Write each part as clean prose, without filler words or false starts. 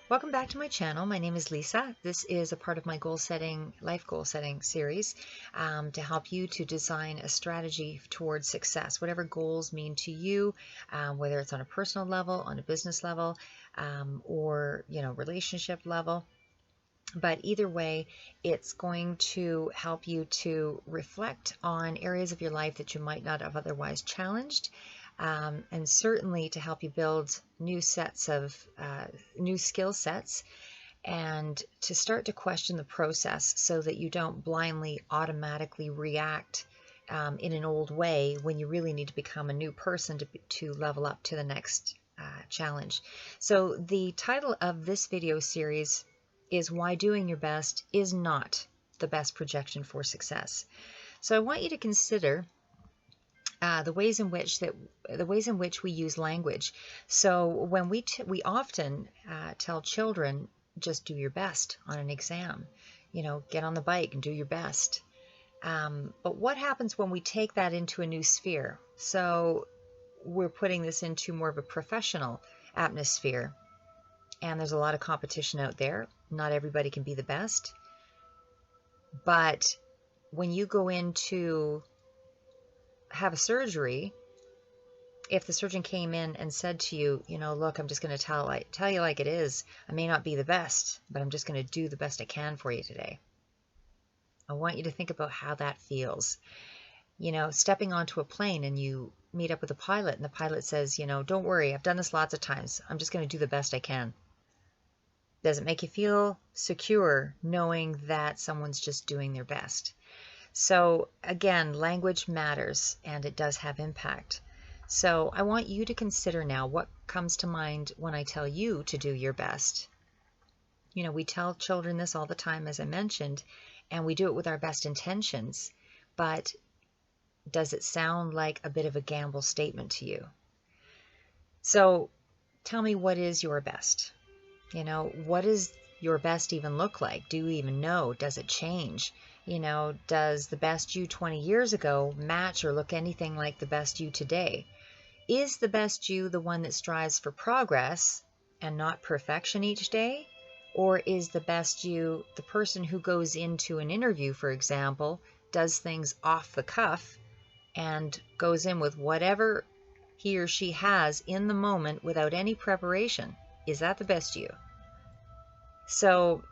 Welcome back to my channel. My name is Lisa. This is a part of my life goal setting series to help you to design a strategy towards success, whatever goals mean to you, whether it's on a personal level, on a business level, or relationship level. But either way, it's going to help you to reflect on areas of your life that you might not have otherwise challenged, and certainly to help you build new skill sets, and to start to question the process so that you don't blindly automatically react in an old way when you really need to become a new person to level up to the next challenge. So the title of this video series is Why Doing Your Best is Not the Best Projection for Success. So I want you to consider the ways in which we use language. So when we often tell children, just do your best on an exam, get on the bike and do your best. But what happens when we take that into a new sphere? So we're putting this into more of a professional atmosphere, and there's a lot of competition out there. Not everybody can be the best. But when you go in to have a surgery, if the surgeon came in and said to you, look, I'm just going to tell you like it is. I may not be the best, but I'm just going to do the best I can for you today. I want you to think about how that feels. Stepping onto a plane and you meet up with a pilot and the pilot says, don't worry, I've done this lots of times. I'm just going to do the best I can. Does it make you feel secure knowing that someone's just doing their best? So again, language matters and it does have impact. So I want you to consider now what comes to mind when I tell you to do your best. We tell children this all the time, as I mentioned, and we do it with our best intentions, but does it sound like a bit of a gamble statement to you? So tell me, what is your best? What does your best even look like? Do you even know? Does it change? Does the best you 20 years ago match or look anything like the best you today? Is the best you the one that strives for progress and not perfection each day? Or is the best you the person who goes into an interview, for example, does things off the cuff and goes in with whatever he or she has in the moment without any preparation? Is that the best you? So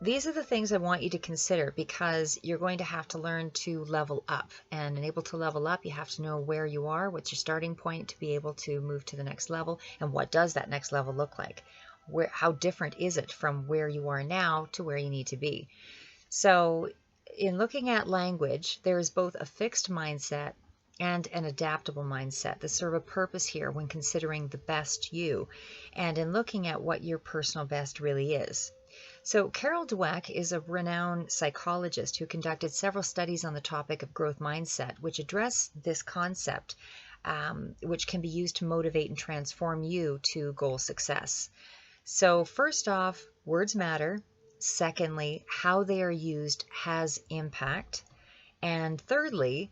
these are the things I want you to consider, because you're going to have to learn to level up. And able to level up, you have to know where you are, what's your starting point to be able to move to the next level, and what does that next level look like? How different is it from where you are now to where you need to be? So in looking at language, there is both a fixed mindset and an adaptable mindset that serve a purpose here when considering the best you, and in looking at what your personal best really is. So Carol Dweck is a renowned psychologist who conducted several studies on the topic of growth mindset, which address this concept, which can be used to motivate and transform you to goal success. So first off, words matter. Secondly, how they are used has impact. And thirdly,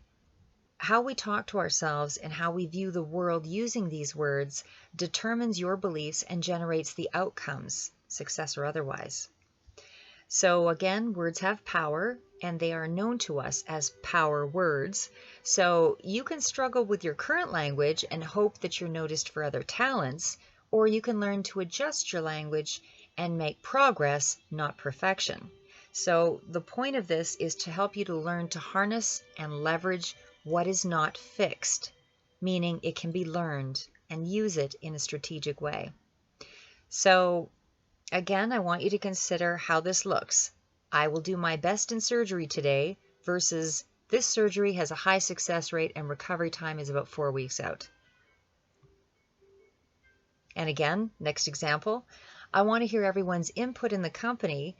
how we talk to ourselves and how we view the world using these words determines your beliefs and generates the outcomes, success or otherwise. So again, words have power, and they are known to us as power words. So you can struggle with your current language and hope that you're noticed for other talents, or you can learn to adjust your language and make progress, not perfection. So the point of this is to help you to learn to harness and leverage what is not fixed, meaning it can be learned, and use it in a strategic way. So again, I want you to consider how this looks. I will do my best in surgery today versus this surgery has a high success rate and recovery time is about 4 weeks out. And again, next example, I want to hear everyone's input in the company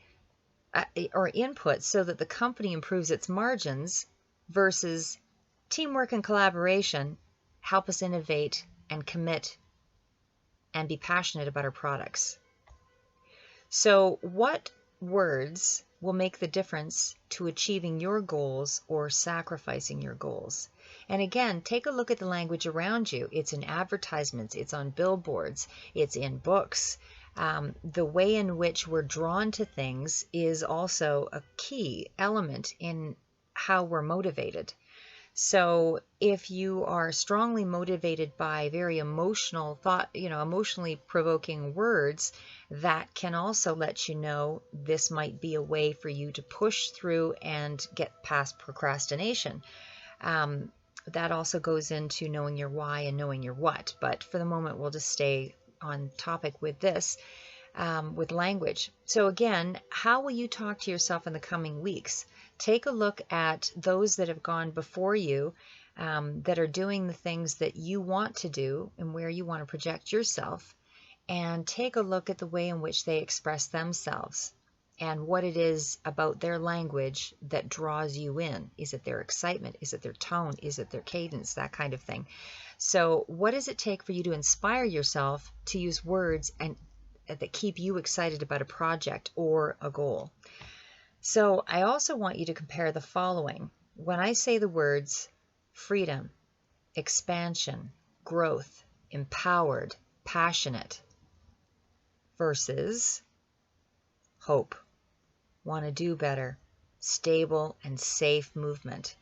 or input so that the company improves its margins versus teamwork and collaboration help us innovate and commit and be passionate about our products. So what words will make the difference to achieving your goals or sacrificing your goals? And again, take a look at the language around you. It's in advertisements, it's on billboards, it's in books. The way in which we're drawn to things is also a key element in how we're motivated. So if you are strongly motivated by very emotional thought, emotionally provoking words, that can also let you know this might be a way for you to push through and get past procrastination. That also goes into knowing your why and knowing your what. But for the moment, we'll just stay on topic with this, with language. So again, how will you talk to yourself in the coming weeks? Take a look at those that have gone before you, that are doing the things that you want to do and where you want to project yourself, and take a look at the way in which they express themselves and what it is about their language that draws you in. Is it their excitement? Is it their tone? Is it their cadence? That kind of thing. So what does it take for you to inspire yourself to use words and that keep you excited about a project or a goal? So I also want you to compare the following. When I say the words freedom, expansion, growth, empowered, passionate, versus hope, want to do better, stable and safe movement,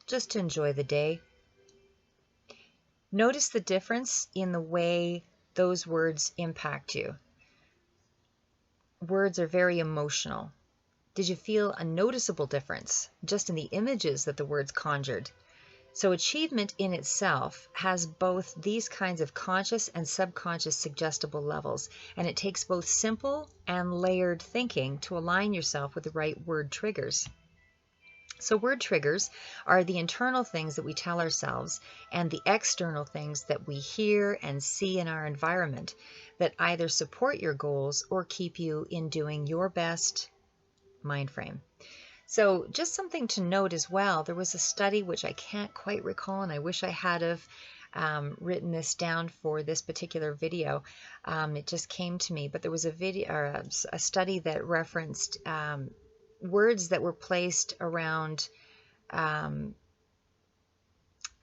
just to enjoy the day. Notice the difference in the way those words impact you. Words are very emotional. Did you feel a noticeable difference just in the images that the words conjured? So achievement in itself has both these kinds of conscious and subconscious suggestible levels, and it takes both simple and layered thinking to align yourself with the right word triggers. So word triggers are the internal things that we tell ourselves and the external things that we hear and see in our environment that either support your goals or keep you in doing your best mind frame. So just something to note as well, there was a study which I can't quite recall, and I wish I had have written this down for this particular video. It just came to me, but there was a video or a study that referenced words that were placed around, I'm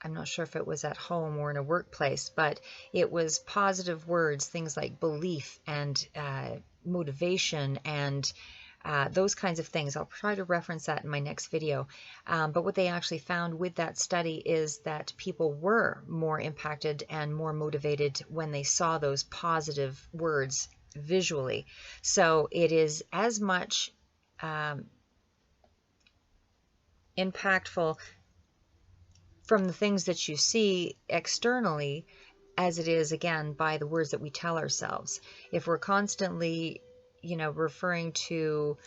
not sure if it was at home or in a workplace, but it was positive words, things like belief and motivation and those kinds of things. I'll try to reference that in my next video. But what they actually found with that study is that people were more impacted and more motivated when they saw those positive words visually. So it is as much impactful from the things that you see externally as it is, again, by the words that we tell ourselves. If we're constantly referring to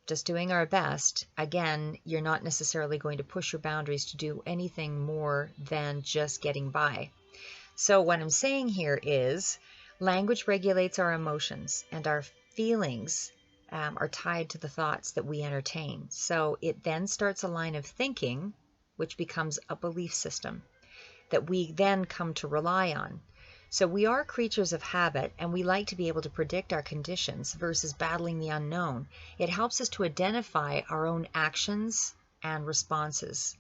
just doing our best, again, you're not necessarily going to push your boundaries to do anything more than just getting by. So what I'm saying here is language regulates our emotions, and our feelings are tied to the thoughts that we entertain. So it then starts a line of thinking, which becomes a belief system that we then come to rely on. So we are creatures of habit, and we like to be able to predict our conditions versus battling the unknown. It helps us to identify our own actions and responses.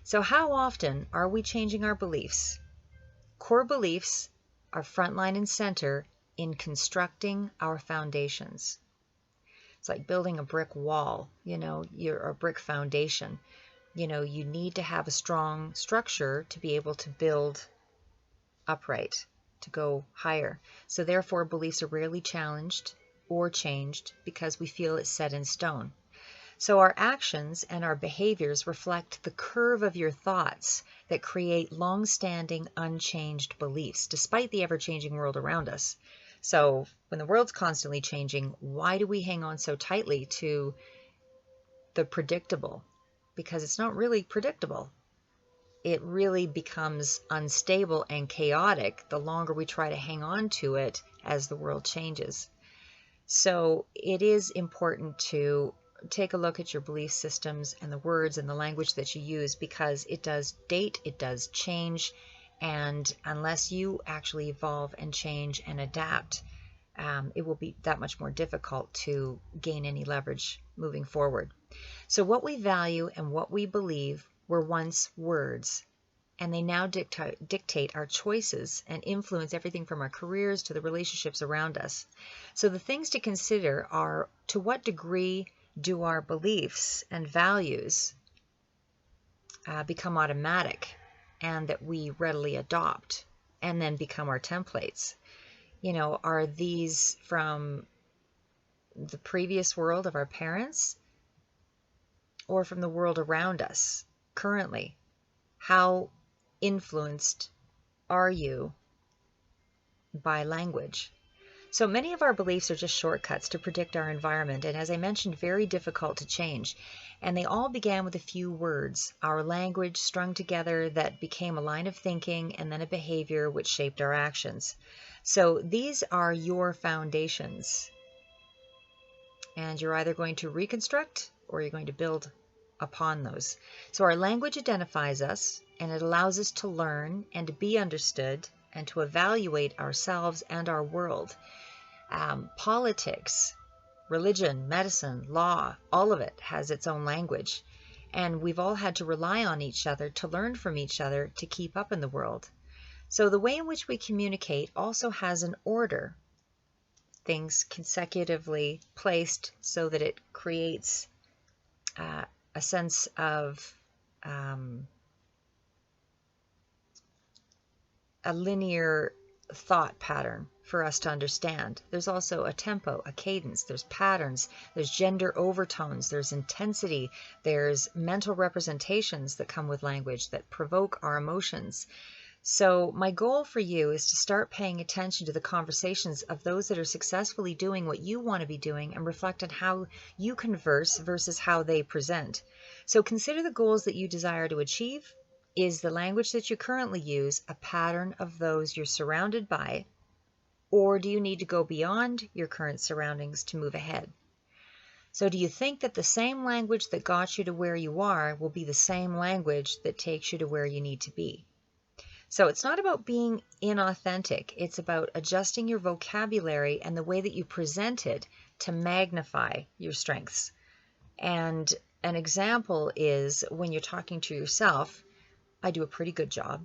So how often are we changing our beliefs? Core beliefs are frontline and center in constructing our foundations. It's like building a brick wall, or a brick foundation. You need to have a strong structure to be able to build upright, to go higher. So therefore, beliefs are rarely challenged or changed because we feel it's set in stone. So our actions and our behaviors reflect the curve of your thoughts that create long-standing, unchanged beliefs, despite the ever-changing world around us. So when the world's constantly changing, why do we hang on so tightly to the predictable? Because it's not really predictable. It really becomes unstable and chaotic the longer we try to hang on to it as the world changes. So it is important to take a look at your belief systems and the words and the language that you use, because it does date, it does change, and unless you actually evolve and change and adapt, it will be that much more difficult to gain any leverage moving forward. So what we value and what we believe were once words, and they now dictate our choices and influence everything from our careers to the relationships around us. So the things to consider are, to what degree do our beliefs and values become automatic and that we readily adopt and then become our templates? You know, are these from the previous world of our parents or from the world around us currently? How influenced are you by language? So many of our beliefs are just shortcuts to predict our environment, and as I mentioned, very difficult to change. And they all began with a few words, our language strung together that became a line of thinking and then a behavior which shaped our actions. So these are your foundations. And you're either going to reconstruct or you're going to build upon those. So our language identifies us, and it allows us to learn and to be understood and to evaluate ourselves and our world. Politics, religion, medicine, law, all of it has its own language. And we've all had to rely on each other to learn from each other to keep up in the world. So the way in which we communicate also has an order, things consecutively placed so that it creates a sense of a linear thought pattern for us to understand. There's also a tempo, a cadence, there's patterns, there's gender overtones, there's intensity, there's mental representations that come with language that provoke our emotions. So my goal for you is to start paying attention to the conversations of those that are successfully doing what you want to be doing and reflect on how you converse versus how they present. So consider the goals that you desire to achieve. Is the language that you currently use a pattern of those you're surrounded by, or do you need to go beyond your current surroundings to move ahead? So do you think that the same language that got you to where you are will be the same language that takes you to where you need to be? So it's not about being inauthentic. It's about adjusting your vocabulary and the way that you present it to magnify your strengths. And an example is when you're talking to yourself, I do a pretty good job,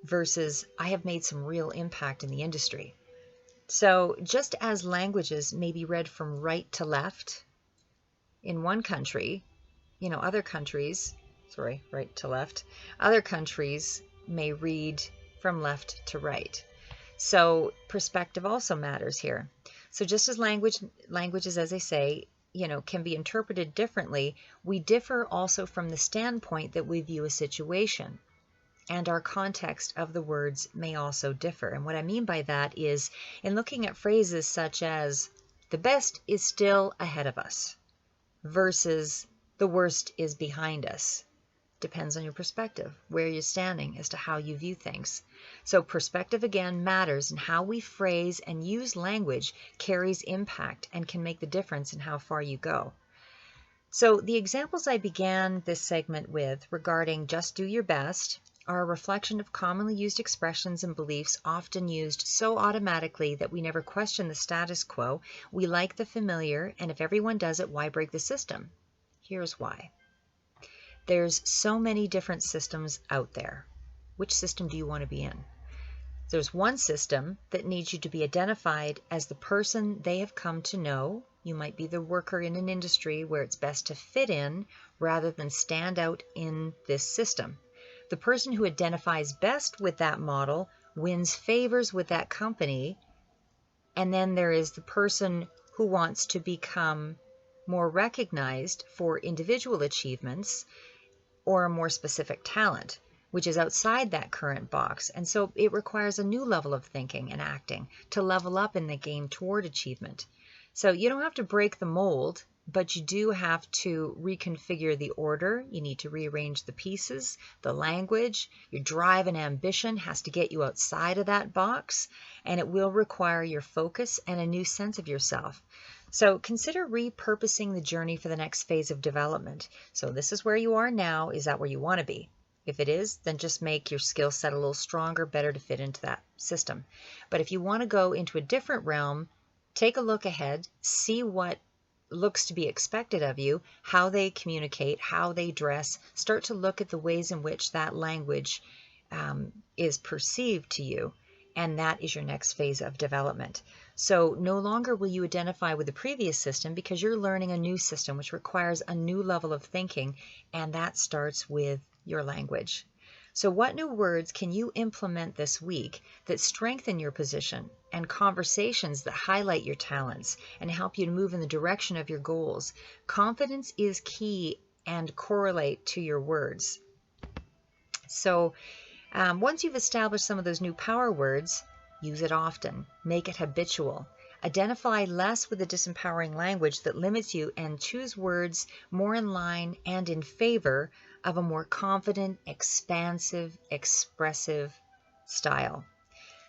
versus I have made some real impact in the industry. So just as languages may be read from right to left in one country, other countries may read from left to right. So perspective also matters here. So just as languages, as I say, can be interpreted differently, we differ also from the standpoint that we view a situation. And our context of the words may also differ. And what I mean by that is in looking at phrases such as, the best is still ahead of us, versus the worst is behind us. Depends on your perspective, where you're standing as to how you view things. So perspective again matters, and how we phrase and use language carries impact and can make the difference in how far you go. So the examples I began this segment with regarding just do your best are a reflection of commonly used expressions and beliefs often used so automatically that we never question the status quo. We like the familiar, and if everyone does it, why break the system? Here's why. There's so many different systems out there. Which system do you want to be in? There's one system that needs you to be identified as the person they have come to know. You might be the worker in an industry where it's best to fit in rather than stand out in this system. The person who identifies best with that model wins favors with that company. And then there is the person who wants to become more recognized for individual achievements or a more specific talent, which is outside that current box. And so it requires a new level of thinking and acting to level up in the game toward achievement. So you don't have to break the mold, but you do have to reconfigure the order. You need to rearrange the pieces, the language. Your drive and ambition has to get you outside of that box, and it will require your focus and a new sense of yourself. So consider repurposing the journey for the next phase of development. So this is where you are now. Is that where you want to be? If it is, then just make your skill set a little stronger, better to fit into that system. But if you want to go into a different realm, take a look ahead, see what looks to be expected of you, how they communicate, how they dress. Start to look at the ways in which that language is perceived to you, and that is your next phase of development. So no longer will you identify with the previous system because you're learning a new system which requires a new level of thinking, and that starts with your language. So what new words can you implement this week that strengthen your position, and conversations that highlight your talents and help you to move in the direction of your goals? Confidence is key and correlate to your words. So once you've established some of those new power words, use it often, make it habitual. Identify less with the disempowering language that limits you and choose words more in line and in favor of a more confident, expansive, expressive style.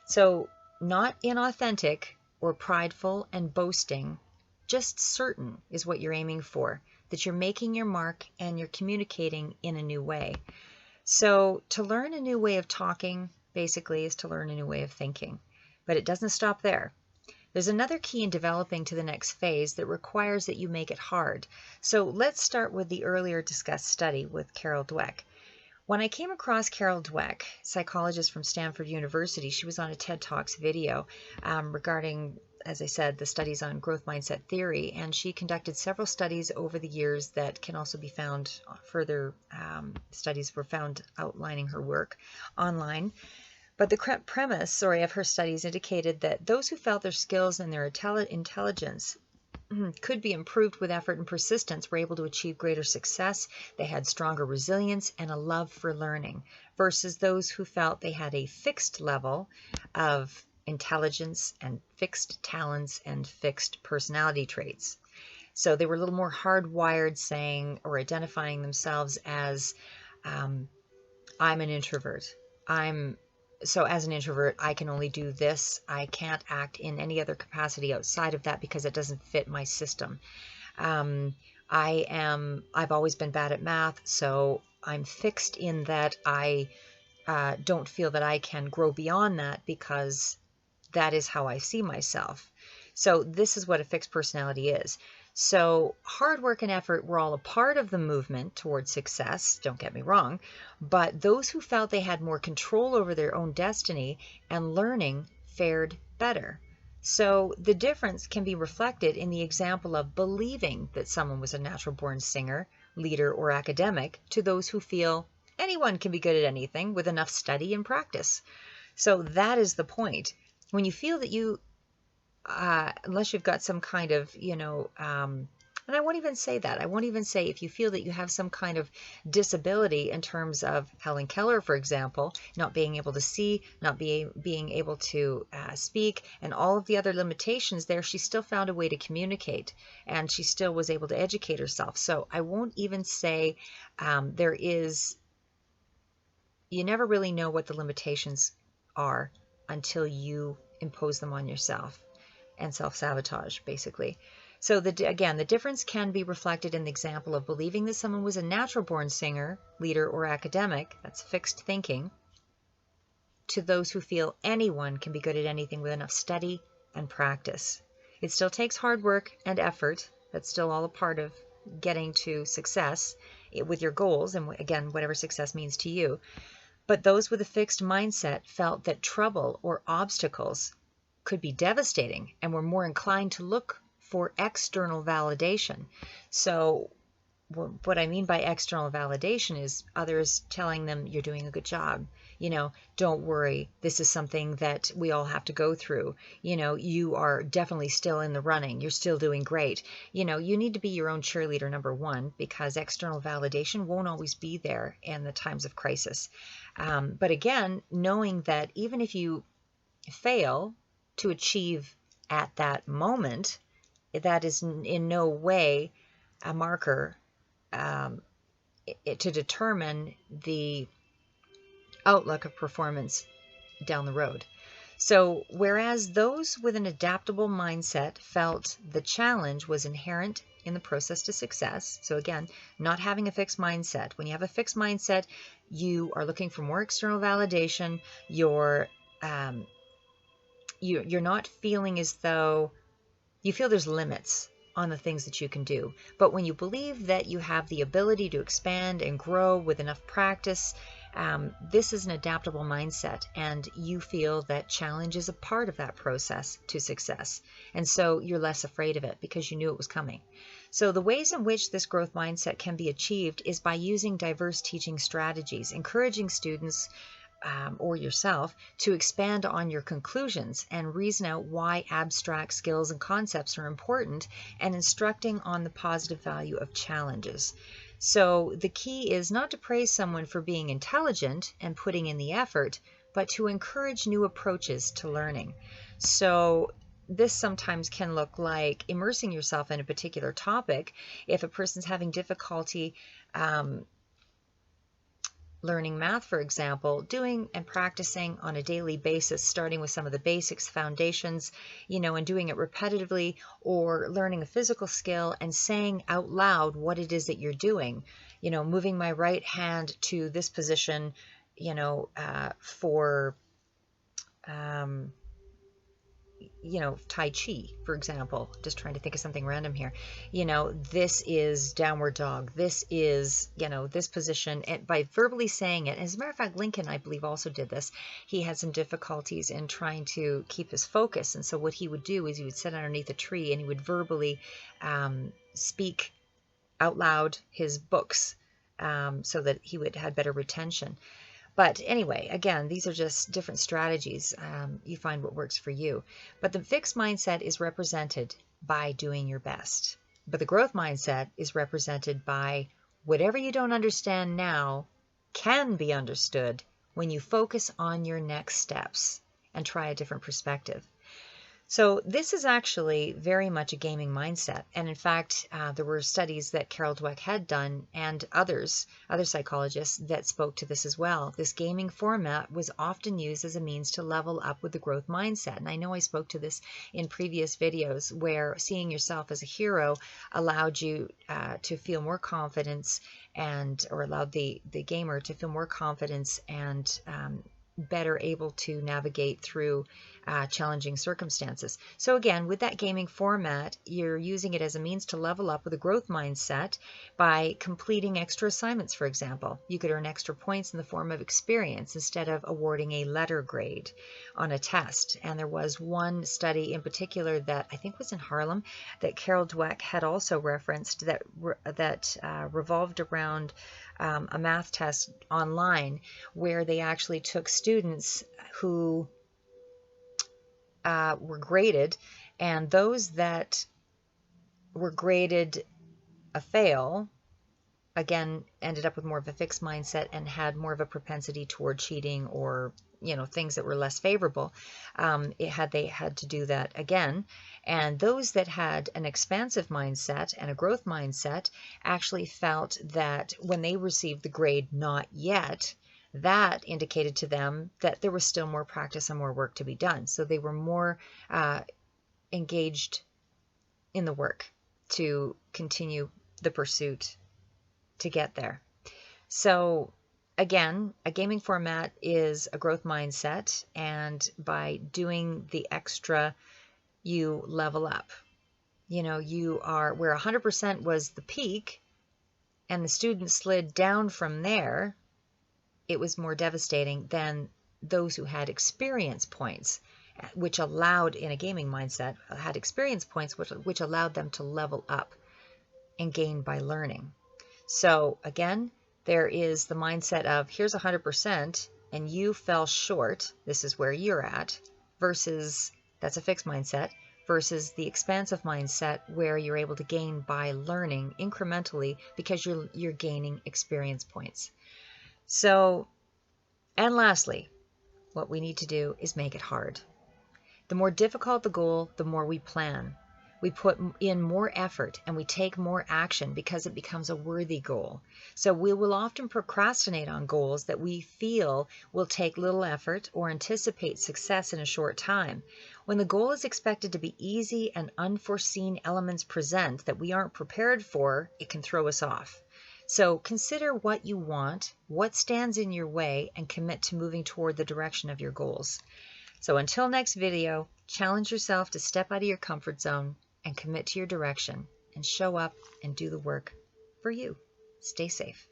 So not inauthentic or prideful and boasting, just certain is what you're aiming for, that you're making your mark and you're communicating in a new way. So to learn a new way of talking basically is to learn a new way of thinking, but it doesn't stop there. There's another key in developing to the next phase that requires that you make it hard. So let's start with the earlier discussed study with Carol Dweck. When I came across Carol Dweck, psychologist from Stanford University, she was on a TED Talks video regarding, as I said, the studies on growth mindset theory, and she conducted several studies over the years that can also be found, further studies were found outlining her work online. But the premise, of her studies indicated that those who felt their skills and their intelligence could be improved with effort and persistence were able to achieve greater success. They had stronger resilience and a love for learning, versus those who felt they had a fixed level of intelligence and fixed talents and fixed personality traits. So they were a little more hardwired, saying or identifying themselves as, I'm an introvert. So as an introvert, I can only do this. I can't act in any other capacity outside of that because it doesn't fit my system. I've always been bad at math, so I'm fixed in that I don't feel that I can grow beyond that because that is how I see myself. So this is what a fixed personality is. So hard work and effort were all a part of the movement towards success, don't get me wrong, but those who felt they had more control over their own destiny and learning fared better. So the difference can be reflected in the example of believing that someone was a natural-born singer, leader, or academic, to those who feel anyone can be good at anything with enough study and practice. So that is the point. When you feel that you unless you've got some kind of, and I won't even say that. I won't even say if you feel that you have some kind of disability in terms of Helen Keller, for example, not being able to see, not being able to speak, and all of the other limitations there, she still found a way to communicate, and she still was able to educate herself. So I won't even say you never really know what the limitations are until you impose them on yourself. And self-sabotage, basically. So again, the difference can be reflected in the example of believing that someone was a natural-born singer, leader, or academic, that's fixed thinking, to those who feel anyone can be good at anything with enough study and practice. It still takes hard work and effort. That's still all a part of getting to success with your goals, and again, whatever success means to you. But those with a fixed mindset felt that trouble or obstacles could be devastating and were more inclined to look for external validation. So what I mean by external validation is others telling them you're doing a good job. Don't worry, this is something that we all have to go through. You are definitely still in the running. You're still doing great. You need to be your own cheerleader, number one, because external validation won't always be there in the times of crisis. But again, knowing that even if you fail to achieve at that moment, that is in no way a marker to determine the outlook of performance down the road. So whereas those with an adaptable mindset felt the challenge was inherent in the process to success, so again, not having a fixed mindset. When you have a fixed mindset, you are looking for more external validation. You're not feeling as though you feel there's limits on the things that you can do. But when you believe that you have the ability to expand and grow with enough practice This is an adaptable mindset, and you feel that challenge is a part of that process to success. And so you're less afraid of it because you knew it was coming. So the ways in which this growth mindset can be achieved is by using diverse teaching strategies, encouraging students or yourself to expand on your conclusions and reason out why abstract skills and concepts are important, and instructing on the positive value of challenges. So the key is not to praise someone for being intelligent and putting in the effort, but to encourage new approaches to learning. So this sometimes can look like immersing yourself in a particular topic. If a person's having difficulty learning math, for example, doing and practicing on a daily basis, starting with some of the basics, foundations, and doing it repetitively, or learning a physical skill and saying out loud what it is that you're doing, moving my right hand to this position, for Tai Chi, for example, just trying to think of something random here. This is downward dog. This is, this position. And by verbally saying it, as a matter of fact, Lincoln, I believe, also did this. He had some difficulties in trying to keep his focus. And so what he would do is he would sit underneath a tree and he would verbally speak out loud his books so that he would have better retention. But anyway, again, these are just different strategies. You find what works for you. But the fixed mindset is represented by doing your best. But the growth mindset is represented by whatever you don't understand now can be understood when you focus on your next steps and try a different perspective. So this is actually very much a gaming mindset. And in fact, there were studies that Carol Dweck had done and other psychologists that spoke to this as well. This gaming format was often used as a means to level up with the growth mindset. And I know I spoke to this in previous videos where seeing yourself as a hero allowed you to feel more confidence or allowed the gamer to feel more confidence and better able to navigate through challenging circumstances. So again, with that gaming format, you're using it as a means to level up with a growth mindset by completing extra assignments, for example. You could earn extra points in the form of experience instead of awarding a letter grade on a test. And there was one study in particular that I think was in Harlem that Carol Dweck had also referenced that revolved around a math test online where they actually took students who were graded, and those that were graded a fail, again, ended up with more of a fixed mindset and had more of a propensity toward cheating or things that were less favorable. They had to do that again. And those that had an expansive mindset and a growth mindset actually felt that when they received the grade not yet, that indicated to them that there was still more practice and more work to be done. So they were more engaged in the work to continue the pursuit to get there. So again, a gaming format is a growth mindset, and by doing the extra, you level up. You are where 100% was the peak and the student slid down from there. It was more devastating than those who had experience points, which allowed, in a gaming mindset, had experience points which allowed them to level up and gain by learning. So again, there is the mindset of here's 100% and you fell short, this is where you're at, versus that's a fixed mindset, versus the expansive mindset where you're able to gain by learning incrementally because you're gaining experience points. So, and lastly, what we need to do is make it hard. The more difficult the goal, the more we plan. We put in more effort and we take more action because it becomes a worthy goal. So we will often procrastinate on goals that we feel will take little effort or anticipate success in a short time. When the goal is expected to be easy and unforeseen elements present that we aren't prepared for, it can throw us off. So consider what you want, what stands in your way, and commit to moving toward the direction of your goals. So until next video, challenge yourself to step out of your comfort zone and commit to your direction and show up and do the work for you. Stay safe.